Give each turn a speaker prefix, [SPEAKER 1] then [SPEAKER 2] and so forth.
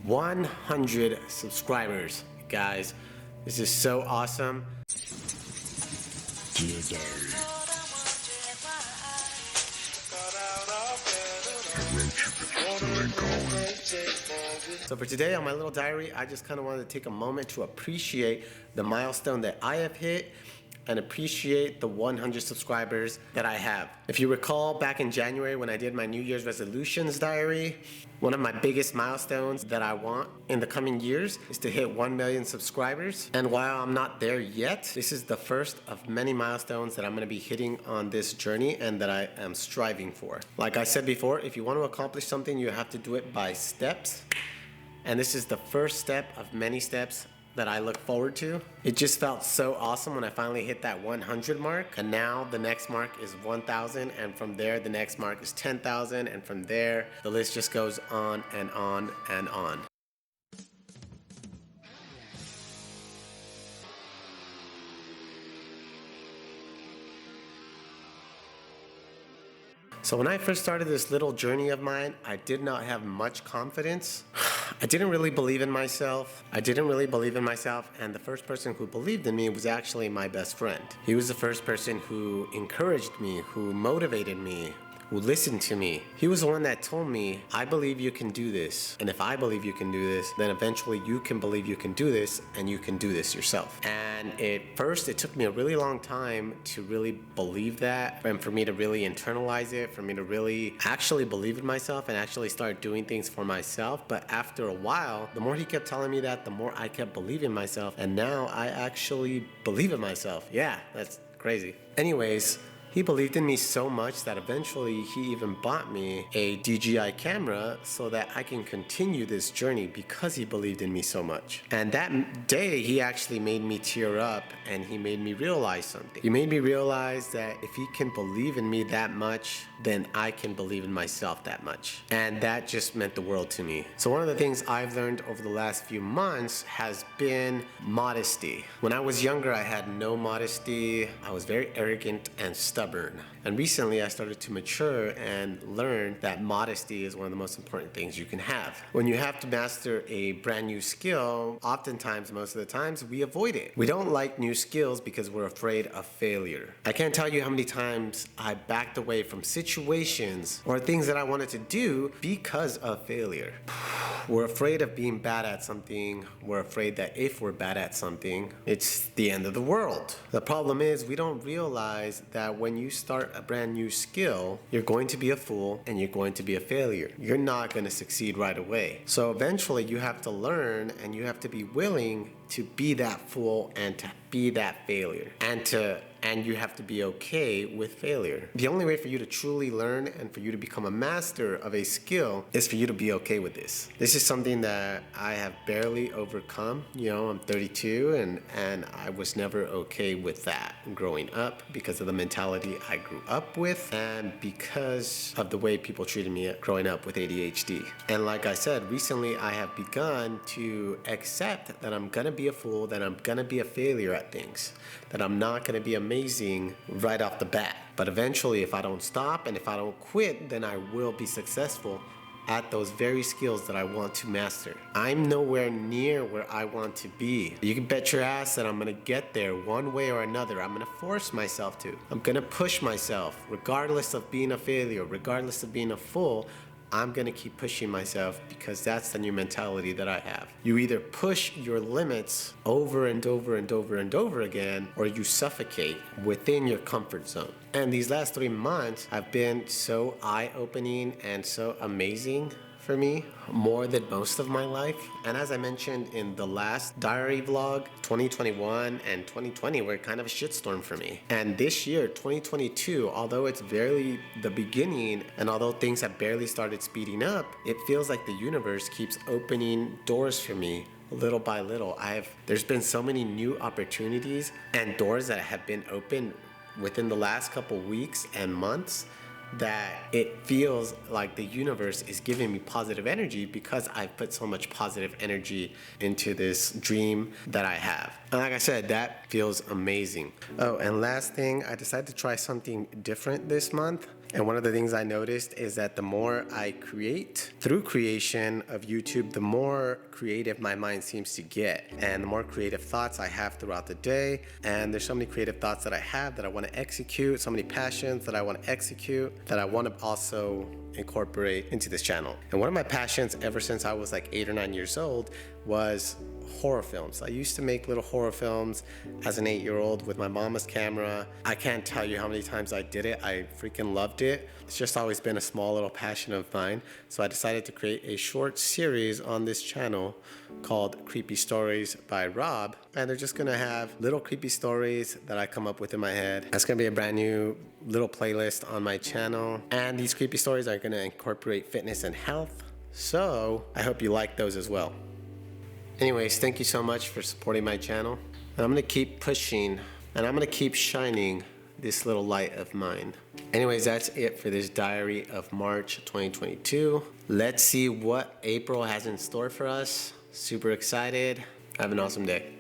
[SPEAKER 1] 100 subscribers. Guys, this is so awesome.
[SPEAKER 2] Dear Diary, I wrote you, but you still ain't calling.
[SPEAKER 1] So for today on my little diary, I just kind of wanted to take a moment to appreciate the milestone that I have hit and appreciate the 100 subscribers that I have. If you recall back in January when I did my New Year's resolutions diary, one of my biggest milestones that I want in the coming years is to hit 1 million subscribers. And while I'm not there yet, this is the first of many milestones that I'm gonna be hitting on this journey and that I am striving for. Like I said before, if you want to accomplish something, you have to do it by steps. And this is the first step of many steps that I look forward to. It just felt so awesome when I finally hit that 100 mark. And now the next mark is 1,000. And from there, the next mark is 10,000. And from there, the list just goes on and on and on. So when I first started this little journey of mine, I did not have much confidence. I didn't really believe in myself. And the first person who believed in me was actually my best friend. He was the first person who encouraged me, who motivated me, who listened to me. He was the one that told me, I believe you can do this. And if I believe you can do this, then eventually you can believe you can do this and you can do this yourself. And at first, it took me a really long time to really believe that and for me to really internalize it, for me to really actually believe in myself and actually start doing things for myself. But after a while, the more he kept telling me that, the more I kept believing myself. And now I actually believe in myself. Yeah, that's crazy. Anyways, he believed in me so much that eventually he even bought me a DJI camera so that I can continue this journey because he believed in me so much. And that day, he actually made me tear up and he made me realize something. He made me realize that if he can believe in me that much, then I can believe in myself that much. And that just meant the world to me. So one of the things I've learned over the last few months has been modesty. When I was younger, I had no modesty. I was very arrogant and stubborn. And recently I started to mature and learn that modesty is one of the most important things you can have. When you have to master a brand new skill, oftentimes, most of the times, we avoid it. We don't like new skills because we're afraid of failure. I can't tell you how many times I backed away from situations or things that I wanted to do because of failure. We're afraid of being bad at something. We're afraid that if we're bad at something, it's the end of the world. The problem is we don't realize that when you start a brand new skill, you're going to be a fool and you're going to be a failure. You're not going to succeed right away. So eventually you have to learn and you have to be willing to be that fool and to be that failure and you have to be okay with failure. The only way for you to truly learn and for you to become a master of a skill is for you to be okay with this. This is something that I have barely overcome. You know, I'm 32 and I was never okay with that growing up because of the mentality I grew up with and because of the way people treated me growing up with ADHD. And like I said, recently I have begun to accept that I'm gonna be a fool, that I'm gonna be a failure at things, that I'm not gonna be amazing right off the bat. But eventually, if I don't stop and if I don't quit, then I will be successful at those very skills that I want to master. I'm nowhere near where I want to be. You can bet your ass that I'm gonna get there one way or another. I'm gonna force myself to. I'm gonna push myself, regardless of being a failure, regardless of being a fool. I'm gonna keep pushing myself because that's the new mentality that I have. You either push your limits over and over and over and over again, or you suffocate within your comfort zone. And these last 3 months have been so eye-opening and so amazing for me, more than most of my life. And as I mentioned in the last diary vlog, 2021 and 2020 were kind of a shitstorm for me. And this year, 2022, although it's barely the beginning and although things have barely started speeding up, it feels like the universe keeps opening doors for me little by little. There's been so many new opportunities and doors that have been opened within the last couple weeks and months that it feels like the universe is giving me positive energy because I've put so much positive energy into this dream that I have. And like I said, that feels amazing. Oh, and last thing, I decided to try something different this month. And one of the things I noticed is that the more I create through creation of YouTube, the more creative my mind seems to get, and the more creative thoughts I have throughout the day. And there's so many creative thoughts that I have that I want to execute, so many passions that I want to execute that I want to also incorporate into this channel. And one of my passions ever since I was like 8 or 9 years old was horror films. I used to make little horror films as an 8-year-old with my mama's camera. I can't tell you how many times I did it. I freaking loved it. It's just always been a small little passion of mine. So I decided to create a short series on this channel called Creepy Stories by Rob. And they're just gonna have little creepy stories that I come up with in my head. That's gonna be a brand new little playlist on my channel. And these creepy stories are gonna incorporate fitness and health. So I hope you like those as well. Anyways, thank you so much for supporting my channel. And I'm gonna keep pushing and I'm gonna keep shining this little light of mine. Anyways, that's it for this diary of March 2022. Let's see what April has in store for us. Super excited. Have an awesome day.